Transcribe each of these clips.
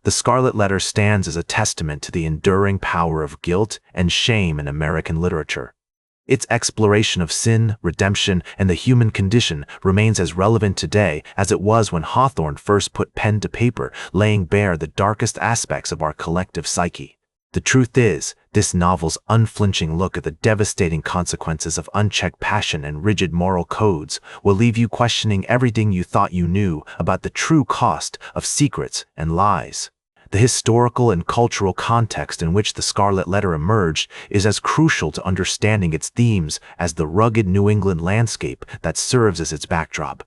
The Scarlet Letter stands as a testament to the enduring power of guilt and shame in American literature. Its exploration of sin, redemption, and the human condition remains as relevant today as it was when Hawthorne first put pen to paper, laying bare the darkest aspects of our collective psyche. The truth is, this novel's unflinching look at the devastating consequences of unchecked passion and rigid moral codes will leave you questioning everything you thought you knew about the true cost of secrets and lies. The historical and cultural context in which the Scarlet Letter emerged is as crucial to understanding its themes as the rugged New England landscape that serves as its backdrop.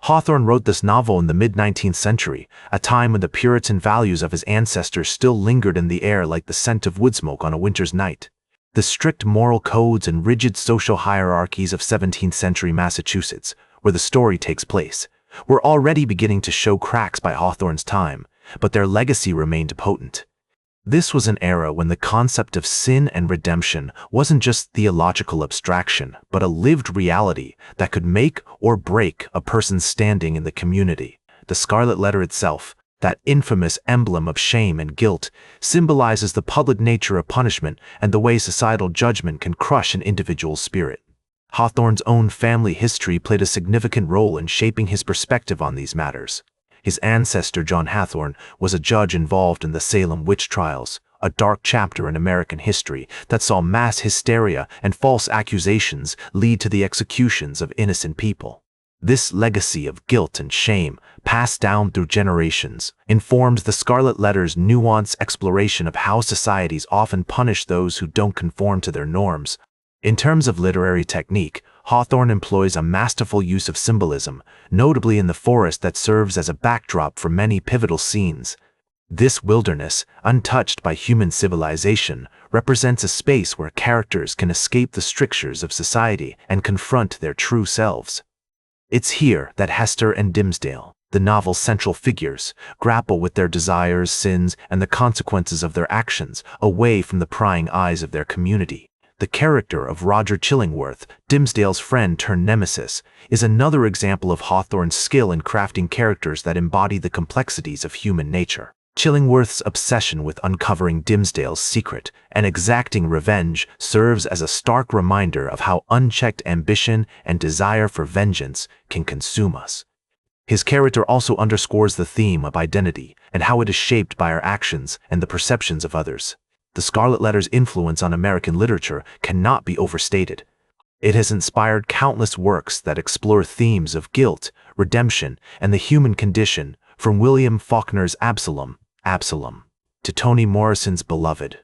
Hawthorne wrote this novel in the mid-19th century, a time when the Puritan values of his ancestors still lingered in the air like the scent of wood smoke on a winter's night. The strict moral codes and rigid social hierarchies of 17th century Massachusetts, where the story takes place, were already beginning to show cracks by Hawthorne's time, but their legacy remained potent. This was an era when the concept of sin and redemption wasn't just theological abstraction, but a lived reality that could make or break a person's standing in the community. The Scarlet Letter itself, that infamous emblem of shame and guilt, symbolizes the public nature of punishment and the way societal judgment can crush an individual's spirit. Hawthorne's own family history played a significant role in shaping his perspective on these matters. His ancestor, John Hawthorne, was a judge involved in the Salem witch trials, a dark chapter in American history that saw mass hysteria and false accusations lead to the executions of innocent people. This legacy of guilt and shame, passed down through generations, informed the Scarlet Letter's nuanced exploration of how societies often punish those who don't conform to their norms. In terms of literary technique, Hawthorne employs a masterful use of symbolism, notably in the forest that serves as a backdrop for many pivotal scenes. This wilderness, untouched by human civilization, represents a space where characters can escape the strictures of society and confront their true selves. It's here that Hester and Dimmesdale, the novel's central figures, grapple with their desires, sins, and the consequences of their actions, away from the prying eyes of their community. The character of Roger Chillingworth, Dimmesdale's friend turned nemesis, is another example of Hawthorne's skill in crafting characters that embody the complexities of human nature. Chillingworth's obsession with uncovering Dimmesdale's secret and exacting revenge serves as a stark reminder of how unchecked ambition and desire for vengeance can consume us. His character also underscores the theme of identity and how it is shaped by our actions and the perceptions of others. The Scarlet Letter's influence on American literature cannot be overstated. It has inspired countless works that explore themes of guilt, redemption, and the human condition, from William Faulkner's Absalom, to Toni Morrison's Beloved.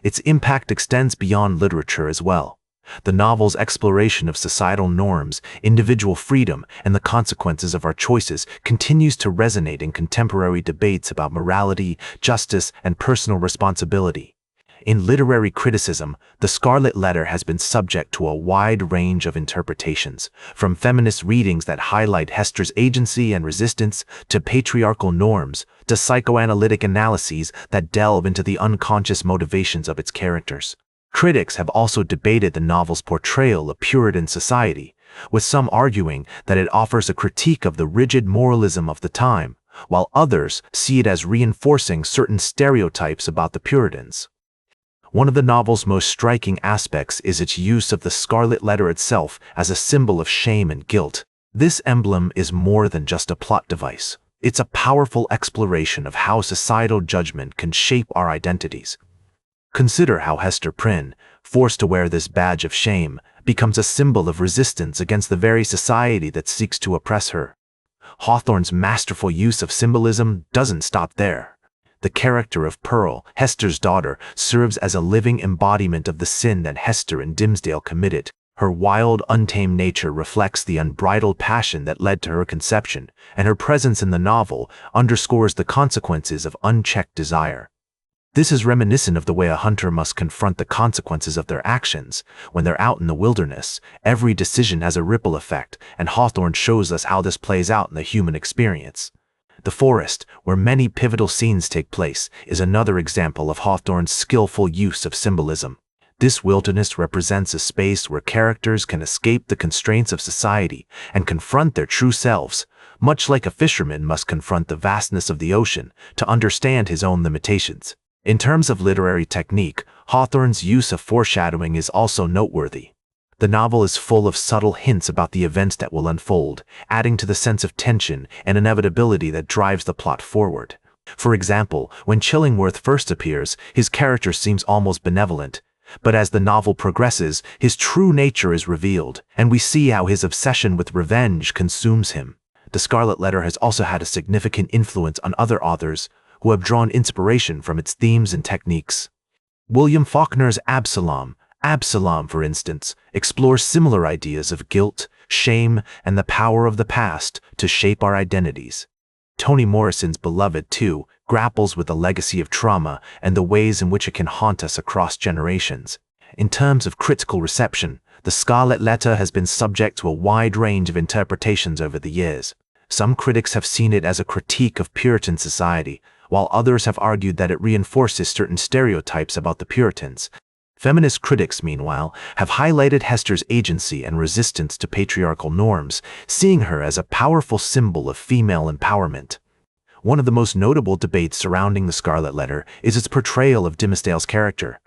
Its impact extends beyond literature as well. The novel's exploration of societal norms, individual freedom, and the consequences of our choices continues to resonate in contemporary debates about morality, justice, and personal responsibility. In literary criticism, The Scarlet Letter has been subject to a wide range of interpretations, from feminist readings that highlight Hester's agency and resistance, to patriarchal norms, to psychoanalytic analyses that delve into the unconscious motivations of its characters. Critics have also debated the novel's portrayal of Puritan society, with some arguing that it offers a critique of the rigid moralism of the time, while others see it as reinforcing certain stereotypes about the Puritans. One of the novel's most striking aspects is its use of the Scarlet Letter itself as a symbol of shame and guilt. This emblem is more than just a plot device. It's a powerful exploration of how societal judgment can shape our identities. Consider how Hester Prynne, forced to wear this badge of shame, becomes a symbol of resistance against the very society that seeks to oppress her. Hawthorne's masterful use of symbolism doesn't stop there. The character of Pearl, Hester's daughter, serves as a living embodiment of the sin that Hester and Dimmesdale committed. Her wild, untamed nature reflects the unbridled passion that led to her conception, and her presence in the novel underscores the consequences of unchecked desire. This is reminiscent of the way a hunter must confront the consequences of their actions. When they're out in the wilderness, every decision has a ripple effect, and Hawthorne shows us how this plays out in the human experience. The forest, where many pivotal scenes take place, is another example of Hawthorne's skillful use of symbolism. This wilderness represents a space where characters can escape the constraints of society and confront their true selves, much like a fisherman must confront the vastness of the ocean to understand his own limitations. In terms of literary technique, Hawthorne's use of foreshadowing is also noteworthy. The novel is full of subtle hints about the events that will unfold, adding to the sense of tension and inevitability that drives the plot forward. For example, when Chillingworth first appears, his character seems almost benevolent, but as the novel progresses, his true nature is revealed, and we see how his obsession with revenge consumes him. The Scarlet Letter has also had a significant influence on other authors who have drawn inspiration from its themes and techniques. William Faulkner's Absalom, for instance, explores similar ideas of guilt, shame, and the power of the past to shape our identities. Toni Morrison's Beloved, too, grapples with the legacy of trauma and the ways in which it can haunt us across generations. In terms of critical reception, The Scarlet Letter has been subject to a wide range of interpretations over the years. Some critics have seen it as a critique of Puritan society, while others have argued that it reinforces certain stereotypes about the Puritans. Feminist critics, meanwhile, have highlighted Hester's agency and resistance to patriarchal norms, seeing her as a powerful symbol of female empowerment. One of the most notable debates surrounding The Scarlet Letter is its portrayal of Dimmesdale's character.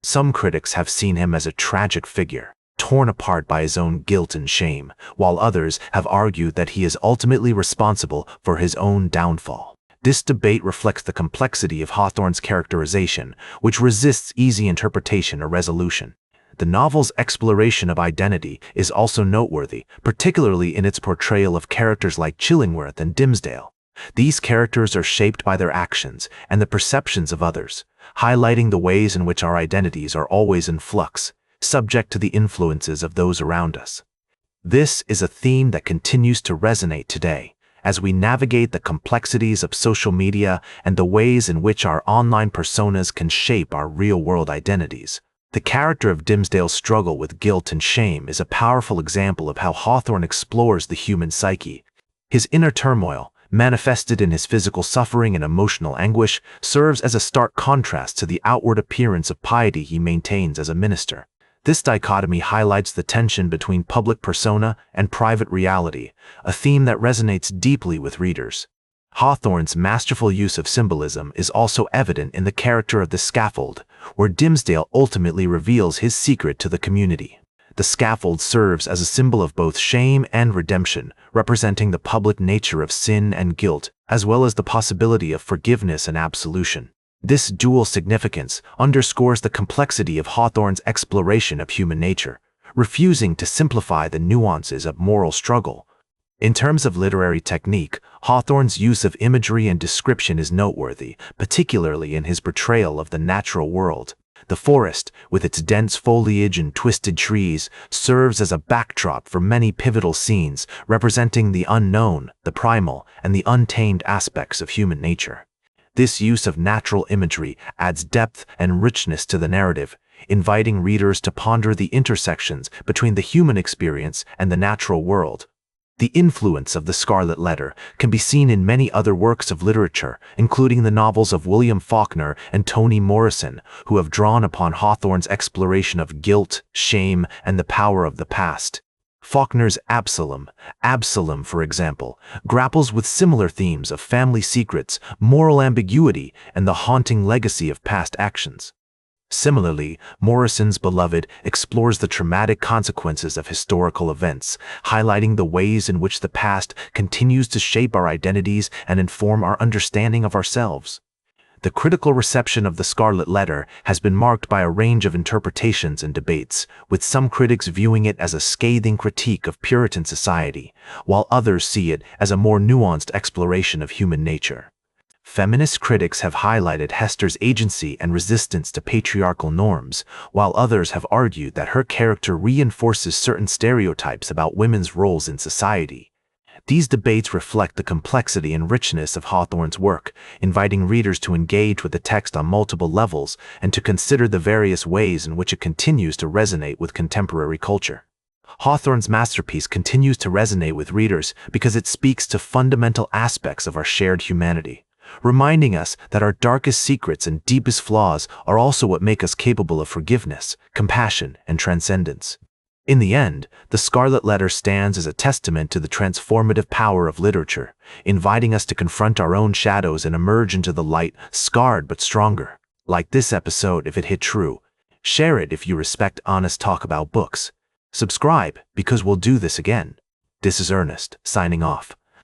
Some critics have seen him as a tragic figure, torn apart by his own guilt and shame, while others have argued that he is ultimately responsible for his own downfall. This debate reflects the complexity of Hawthorne's characterization, which resists easy interpretation or resolution. The novel's exploration of identity is also noteworthy, particularly in its portrayal of characters like Chillingworth and Dimmesdale. These characters are shaped by their actions and the perceptions of others, highlighting the ways in which our identities are always in flux, subject to the influences of those around us. This is a theme that continues to resonate today, as we navigate the complexities of social media and the ways in which our online personas can shape our real-world identities. The character of Dimmesdale's struggle with guilt and shame is a powerful example of how Hawthorne explores the human psyche. His inner turmoil, manifested in his physical suffering and emotional anguish, serves as a stark contrast to the outward appearance of piety he maintains as a minister. This dichotomy highlights the tension between public persona and private reality, a theme that resonates deeply with readers. Hawthorne's masterful use of symbolism is also evident in the character of the scaffold, where Dimmesdale ultimately reveals his secret to the community. The scaffold serves as a symbol of both shame and redemption, representing the public nature of sin and guilt, as well as the possibility of forgiveness and absolution. This dual significance underscores the complexity of Hawthorne's exploration of human nature, refusing to simplify the nuances of moral struggle. In terms of literary technique, Hawthorne's use of imagery and description is noteworthy, particularly in his portrayal of the natural world. The forest, with its dense foliage and twisted trees, serves as a backdrop for many pivotal scenes, representing the unknown, the primal, and the untamed aspects of human nature. This use of natural imagery adds depth and richness to the narrative, inviting readers to ponder the intersections between the human experience and the natural world. The influence of The Scarlet Letter can be seen in many other works of literature, including the novels of William Faulkner and Toni Morrison, who have drawn upon Hawthorne's exploration of guilt, shame, and the power of the past. Faulkner's Absalom, for example, grapples with similar themes of family secrets, moral ambiguity, and the haunting legacy of past actions. Similarly, Morrison's Beloved explores the traumatic consequences of historical events, highlighting the ways in which the past continues to shape our identities and inform our understanding of ourselves. The critical reception of The Scarlet Letter has been marked by a range of interpretations and debates, with some critics viewing it as a scathing critique of Puritan society, while others see it as a more nuanced exploration of human nature. Feminist critics have highlighted Hester's agency and resistance to patriarchal norms, while others have argued that her character reinforces certain stereotypes about women's roles in society. These debates reflect the complexity and richness of Hawthorne's work, inviting readers to engage with the text on multiple levels and to consider the various ways in which it continues to resonate with contemporary culture. Hawthorne's masterpiece continues to resonate with readers because it speaks to fundamental aspects of our shared humanity, reminding us that our darkest secrets and deepest flaws are also what make us capable of forgiveness, compassion, and transcendence. In the end, the Scarlet Letter stands as a testament to the transformative power of literature, inviting us to confront our own shadows and emerge into the light, scarred but stronger. Like this episode if it hit true. Share it if you respect honest talk about books. Subscribe because we'll do this again. This is Ernest, signing off.